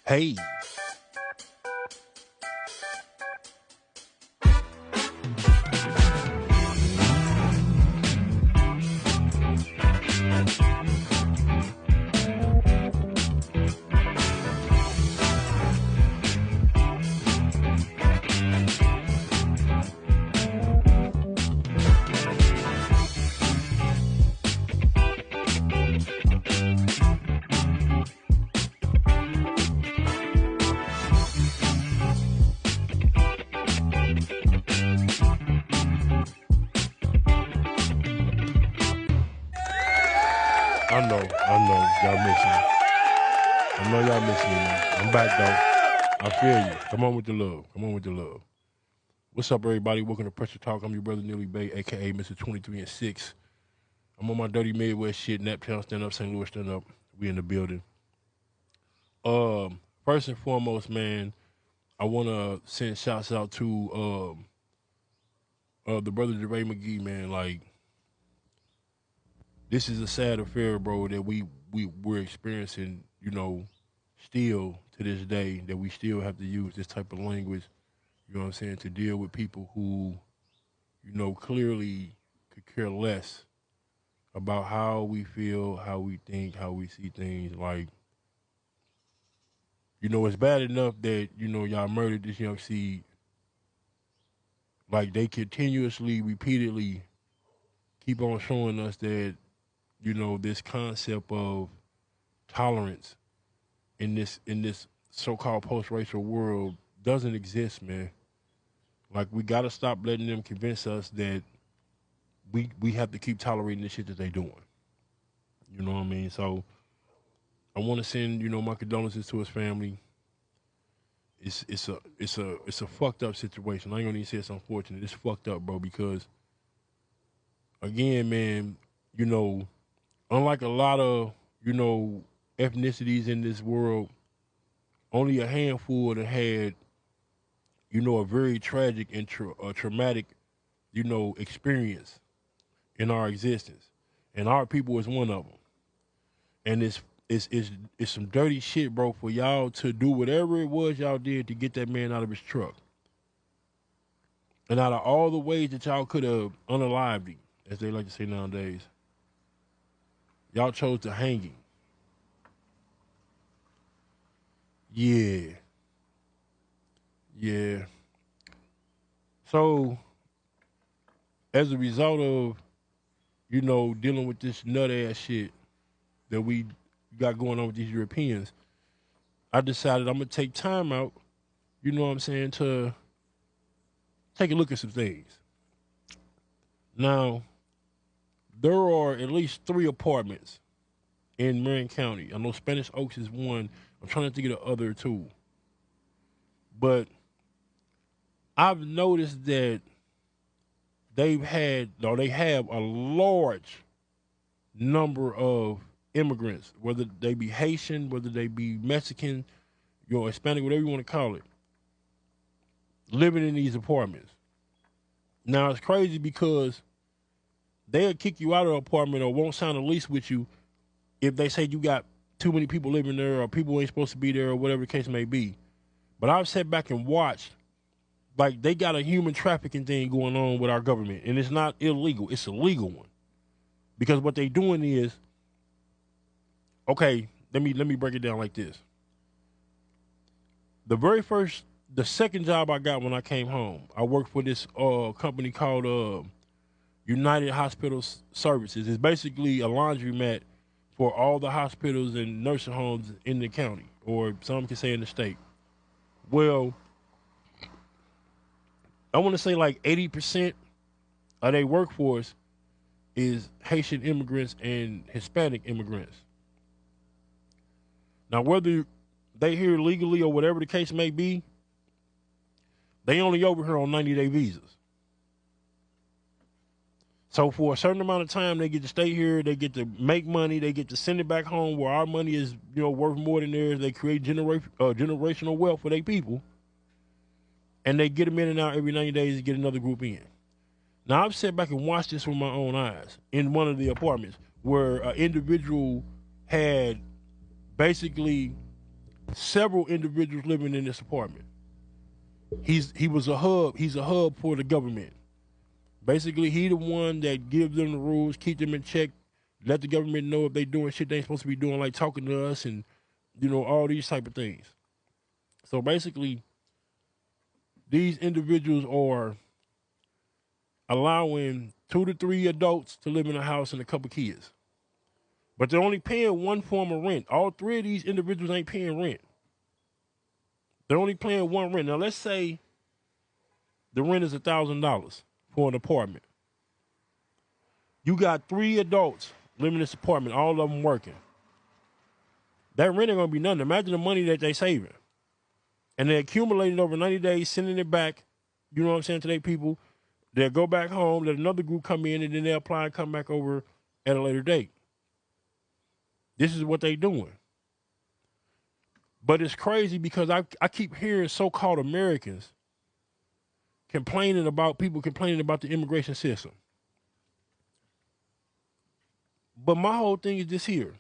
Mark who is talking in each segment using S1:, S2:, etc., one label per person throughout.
S1: Hey. I know, y'all miss me. I know y'all miss me, man. I'm back though. I feel you. Come on with the love. Come on with the love. What's up, everybody? Welcome to Pressure Talk. I'm your brother Neely Bay, aka Mr. 23 and 6. I'm on my dirty Midwest shit, Naptown stand up, St. Louis stand up. We in the building. First and foremost, man, I wanna send shouts out to the brother DeRay McGee, man. Like, this is a sad affair, bro, that we're experiencing, still to this day, that we still have to use this type of language, you know what I'm saying, to deal with people who, clearly could care less about how we feel, how we think, how we see things. Like, it's bad enough that, y'all murdered this young seed. Like, they continuously, repeatedly keep on showing us that, this concept of tolerance in this so-called post-racial world doesn't exist, man. Like, we gotta stop letting them convince us that we have to keep tolerating the shit that they doing. You know what I mean? So I want to send my condolences to his family. It's a fucked up situation. I ain't gonna even say it's unfortunate. It's fucked up, bro. Because again, man, unlike a lot of ethnicities in this world, only a handful that had a very tragic and traumatic experience in our existence, and our people is one of them. And it's some dirty shit, bro, for y'all to do whatever it was y'all did to get that man out of his truck. And out of all the ways that y'all could have unalived him, as they like to say nowadays, y'all chose to hang him. Yeah. Yeah. So, as a result of, dealing with this nut ass shit that we got going on with these Europeans, I decided I'm gonna take time out, you know what I'm saying, to take a look at some things. Now, there are at least 3 apartments in Marin County. I know Spanish Oaks is one. I'm trying to think of the other 2. But I've noticed that they have a large number of immigrants, whether they be Haitian, whether they be Mexican, Hispanic, whatever you want to call it, living in these apartments. Now, it's crazy because they'll kick you out of the apartment or won't sign a lease with you if they say you got too many people living there or people ain't supposed to be there or whatever the case may be. But I've sat back and watched, like, they got a human trafficking thing going on with our government, and it's not illegal, it's a legal one. Because what they doing is, okay, let me break it down like this. The second job I got when I came home, I worked for this company called United Hospital Services. It's basically a laundromat for all the hospitals and nursing homes in the county, or some can say in the state. Well, I want to say like 80% of their workforce is Haitian immigrants and Hispanic immigrants. Now, whether they here legally or whatever the case may be, they only over here on 90-day visas. So for a certain amount of time, they get to stay here, they get to make money, they get to send it back home where our money is, worth more than theirs. They create generational wealth for their people, and they get them in and out every 90 days to get another group in. Now, I've sat back and watched this with my own eyes in one of the apartments where an individual had basically several individuals living in this apartment. He was a hub. He's a hub for the government. Basically, he the one that gives them the rules, keep them in check, let the government know if they doing shit they ain't supposed to be doing, like talking to us and, all these type of things. So basically, these individuals are allowing 2 to 3 adults to live in a house and a couple kids. But they're only paying one form of rent. All 3 of these individuals ain't paying rent. They're only paying one rent. Now, let's say the rent is $1,000 for an apartment. You got 3 adults living in this apartment, all of them working. That rent ain't going to be nothing. Imagine the money that they saving. And they're accumulating over 90 days, sending it back, you know what I'm saying, to their people. They'll go back home, let another group come in, and then they'll apply and come back over at a later date. This is what they doing. But it's crazy because I keep hearing so-called Americans complaining about the immigration system. But my whole thing is this here.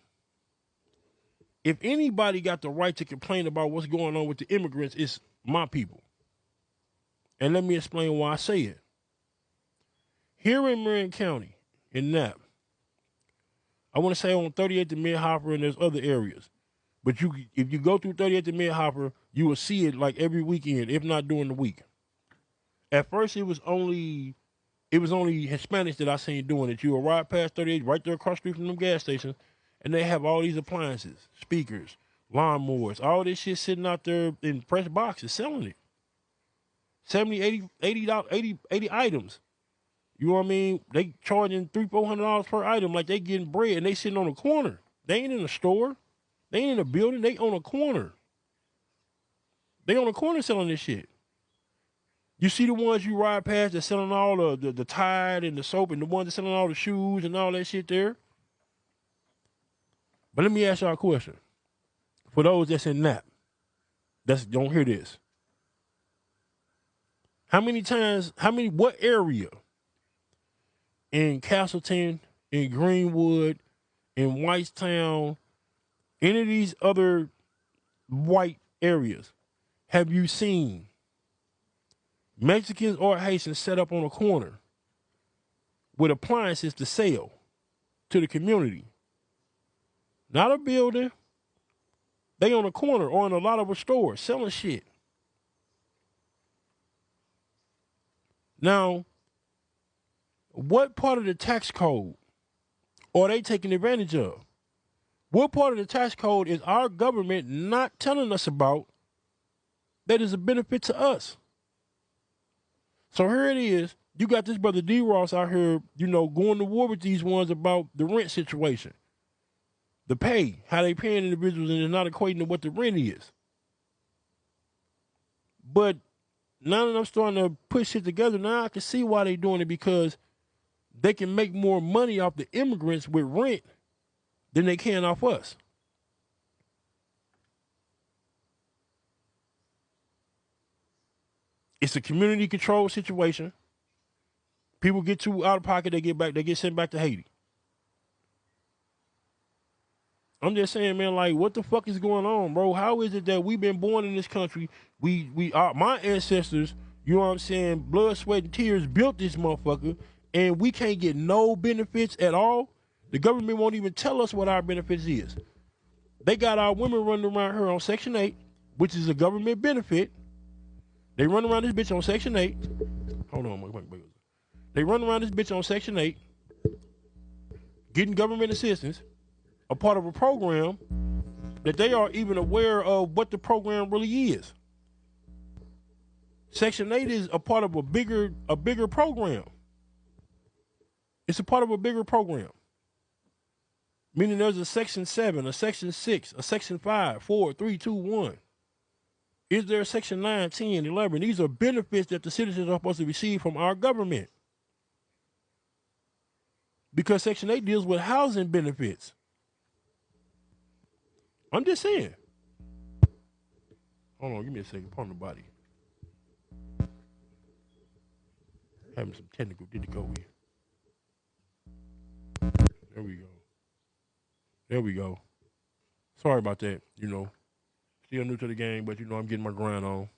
S1: If anybody got the right to complain about what's going on with the immigrants, it's my people. And let me explain why I say it. Here in Marin County, in Knapp, I want to say on 38th and Mid-Hopper, and there's other areas. But if you go through 38th and Mid-Hopper, you will see it like every weekend, if not during the week. At first, it was only Hispanics that I seen doing it. You will ride past 38, right there across the street from them gas stations, and they have all these appliances, speakers, lawnmowers, all this shit sitting out there in fresh boxes, selling it. 70, 80 items. You know what I mean? They charging $300-400 per item like they getting bread, and they sitting on a corner. They ain't in a store. They ain't in a building. They on a corner. They on a corner selling this shit. You see the ones you ride past that's selling all the Tide and the soap, and the ones that selling all the shoes and all that shit there. But let me ask y'all a question. For those that's in Knapp, don't hear this. What area in Castleton, in Greenwood, in Whitestown, any of these other white areas, have you seen Mexicans or Haitians set up on a corner with appliances to sell to the community? Not a building. They on a corner or in a lot of a store selling shit. Now, what part of the tax code are they taking advantage of? What part of the tax code is our government not telling us about that is a benefit to us? So here it is. You got this brother D. Ross out here, going to war with these ones about the rent situation. The pay, how they paying individuals, and it's not equating to what the rent is. But now that I'm starting to put shit together, now I can see why they doing it, because they can make more money off the immigrants with rent than they can off us. It's a community control situation. People get too out of pocket, they get sent back to Haiti. I'm just saying, man, like, what the fuck is going on, bro? How is it that we've been born in this country? My ancestors, you know what I'm saying, blood, sweat, and tears built this motherfucker, and we can't get no benefits at all? The government won't even tell us what our benefits is. They got our women running around here on Section 8, which is a government benefit. They run around this bitch on Section 8. Hold on, wait. They run around this bitch on Section 8, getting government assistance, a part of a program that they are even aware of what the program really is. Section 8 is a part of a bigger program. It's a part of a bigger program. Meaning there's a Section 7, a Section 6, a Section 5, 4, 3, 2, 1. Is there a Section 9, 10, 11? These are benefits that the citizens are supposed to receive from our government. Because Section 8 deals with housing benefits. I'm just saying. Hold on, give me a second. Pardon the body. Having some technical difficulty. There we go. Sorry about that, still new to the game, but I'm getting my grind on.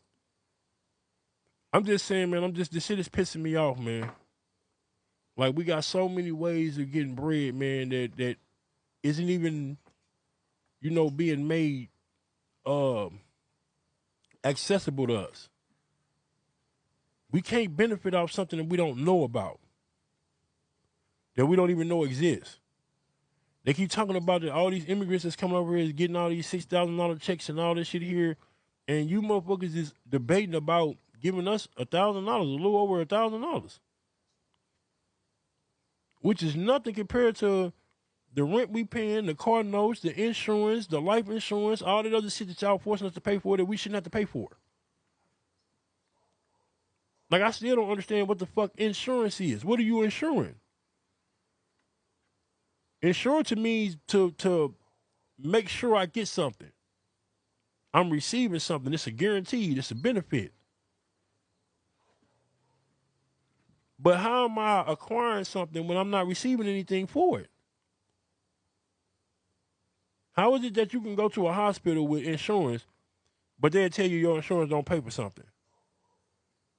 S1: I'm just saying, man, this shit is pissing me off, man. Like, we got so many ways of getting bread, man, that isn't even, being made accessible to us. We can't benefit off something that we don't know about, that we don't even know exists. They keep talking about that all these immigrants that's coming over here is getting all these $6,000 checks and all this shit here, and you motherfuckers is debating about giving us $1,000, a little over $1,000, which is nothing compared to the rent we paying, the car notes, the insurance, the life insurance, all that other shit that y'all forcing us to pay for that we shouldn't have to pay for. Like, I still don't understand what the fuck insurance is. What are you insuring? Insurance to me to make sure I get something. I'm receiving something. It's a guarantee. It's a benefit. But how am I acquiring something when I'm not receiving anything for it? How is it that you can go to a hospital with insurance, but they'll tell you your insurance don't pay for something?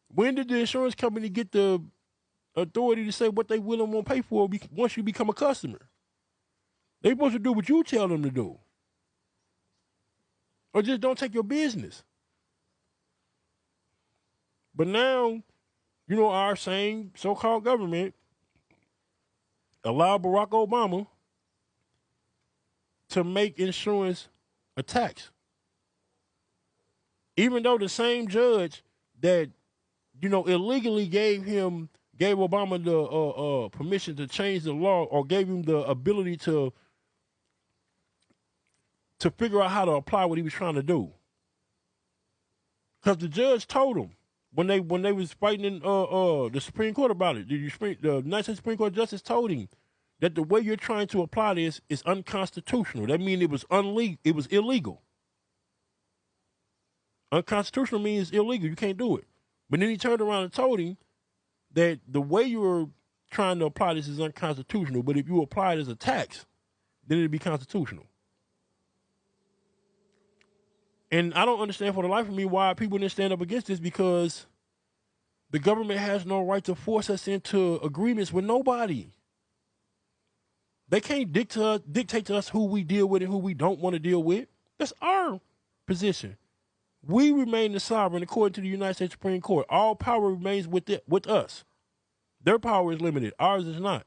S1: When did the insurance company get the authority to say what they will and won't pay for once you become a customer? They're supposed to do what you tell them to do. Or just don't take your business. But now, our same so-called government allowed Barack Obama to make insurance a tax. Even though the same judge that, illegally gave Obama the permission to change the law, or gave him the ability to figure out how to apply what he was trying to do. Because the judge told him when they was fighting in the Supreme Court about it, the United States Supreme Court justice told him that the way you're trying to apply this is unconstitutional. That means it was illegal. Unconstitutional means illegal. You can't do it. But then he turned around and told him that the way you were trying to apply this is unconstitutional, but if you apply it as a tax, then it'd be constitutional. And I don't understand for the life of me why people didn't stand up against this, because the government has no right to force us into agreements with nobody. They can't dictate to us who we deal with and who we don't want to deal with. That's our position. We remain the sovereign according to the United States Supreme Court. All power remains with us. Their power is limited. Ours is not.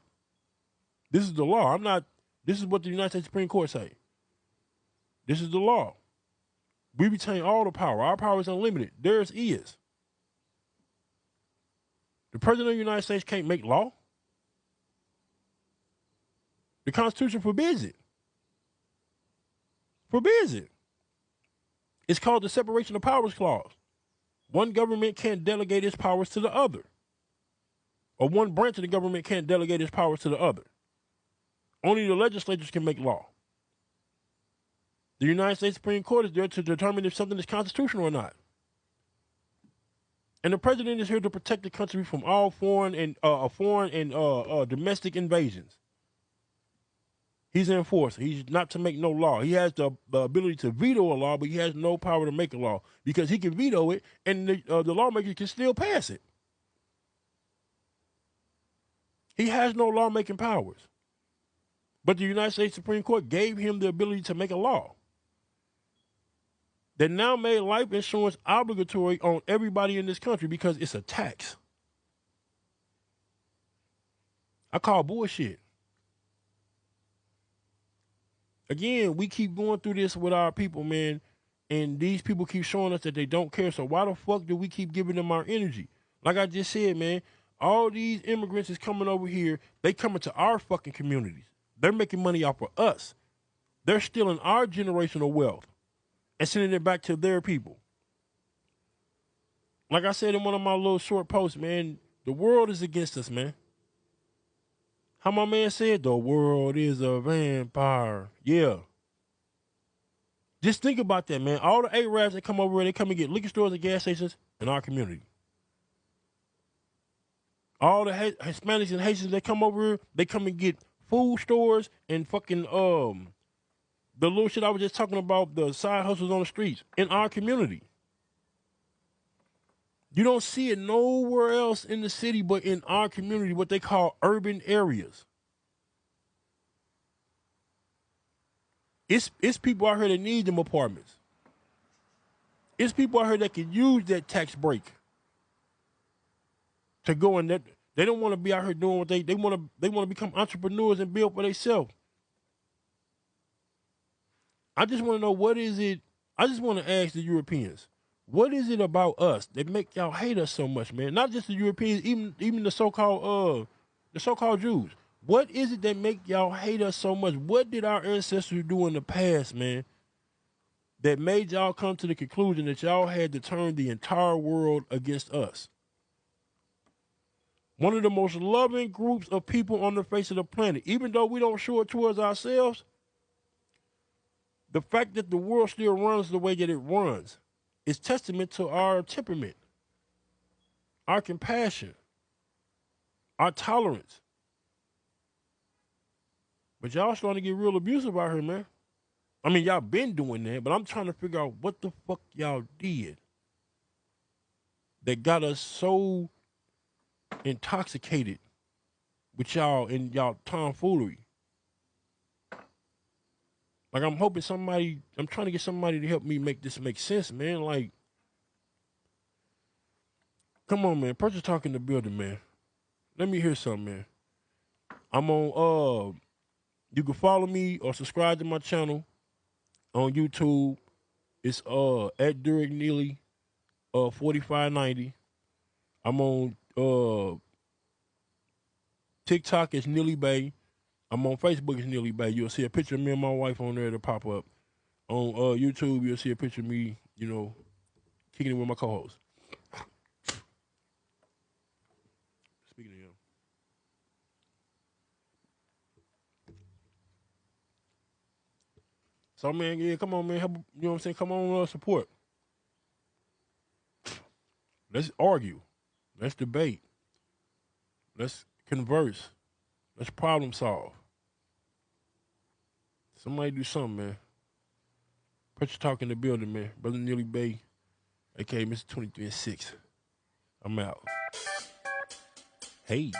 S1: This is the law. This is what the United States Supreme Court say. This is the law. We retain all the power. Our power is unlimited. Theirs is. The President of the United States can't make law. The Constitution forbids it. Forbids it. It's called the Separation of Powers Clause. One government can't delegate its powers to the other. Or one branch of the government can't delegate its powers to the other. Only the legislatures can make law. The United States Supreme Court is there to determine if something is constitutional or not. And the president is here to protect the country from all foreign and domestic invasions. He's an enforcer. He's not to make no law. He has the ability to veto a law, but he has no power to make a law, because he can veto it and the lawmakers can still pass it. He has no lawmaking powers. But the United States Supreme Court gave him the ability to make a law that now made life insurance obligatory on everybody in this country because it's a tax. I call bullshit. Again, we keep going through this with our people, man, and these people keep showing us that they don't care. So why the fuck do we keep giving them our energy? Like I just said, man, all these immigrants is coming over here. They coming to our fucking communities. They're making money off of us. They're stealing our generational wealth and sending it back to their people. Like I said in one of my little short posts, man, the world is against us, man. How my man said, the world is a vampire. Yeah. Just think about that, man. All the Arabs that come over here, they come and get liquor stores and gas stations in our community. All the Hispanics and Haitians that come over here, they come and get food stores and fucking the little shit I was just talking about, the side hustles on the streets in our community. You don't see it nowhere else in the city but in our community, what they call urban areas. It's people out here that need them apartments. It's people out here that can use that tax break to go in that. They don't want to be out here doing what they want to become entrepreneurs and build for themselves. I just want to know, what is it? I just want to ask the Europeans, what is it about us that make y'all hate us so much, man? Not just the Europeans, even the so-called Jews. What is it that make y'all hate us so much? What did our ancestors do in the past, man, that made y'all come to the conclusion that y'all had to turn the entire world against us? One of the most loving groups of people on the face of the planet, even though we don't show it towards ourselves, the fact that the world still runs the way that it runs is testament to our temperament, our compassion, our tolerance. But y'all starting to get real abusive out here, man. I mean, y'all been doing that, but I'm trying to figure out what the fuck y'all did that got us so intoxicated with y'all and y'all tomfoolery. Like, I'm trying to get somebody to help me make this make sense, man. Like, come on, man. Purchase Talk in the building, man. Let me hear something, man. I'm on, you can follow me or subscribe to my channel on YouTube. It's at Derek Neely 4590. I'm on TikTok, it's Neely Bay. I'm on Facebook, it's Neely Bay. You'll see a picture of me and my wife on there to pop up. On YouTube, you'll see a picture of me, kicking it with my co-host. Speaking of him. So, man, yeah, come on, man. Help, you know what I'm saying? Come on, support. Let's argue. Let's debate. Let's converse. Let's problem solve. Somebody do something, man. Put your talk in the building, man. Brother Neely Bay, a.k.a. Mr. 23 and 6. I'm out. Hey.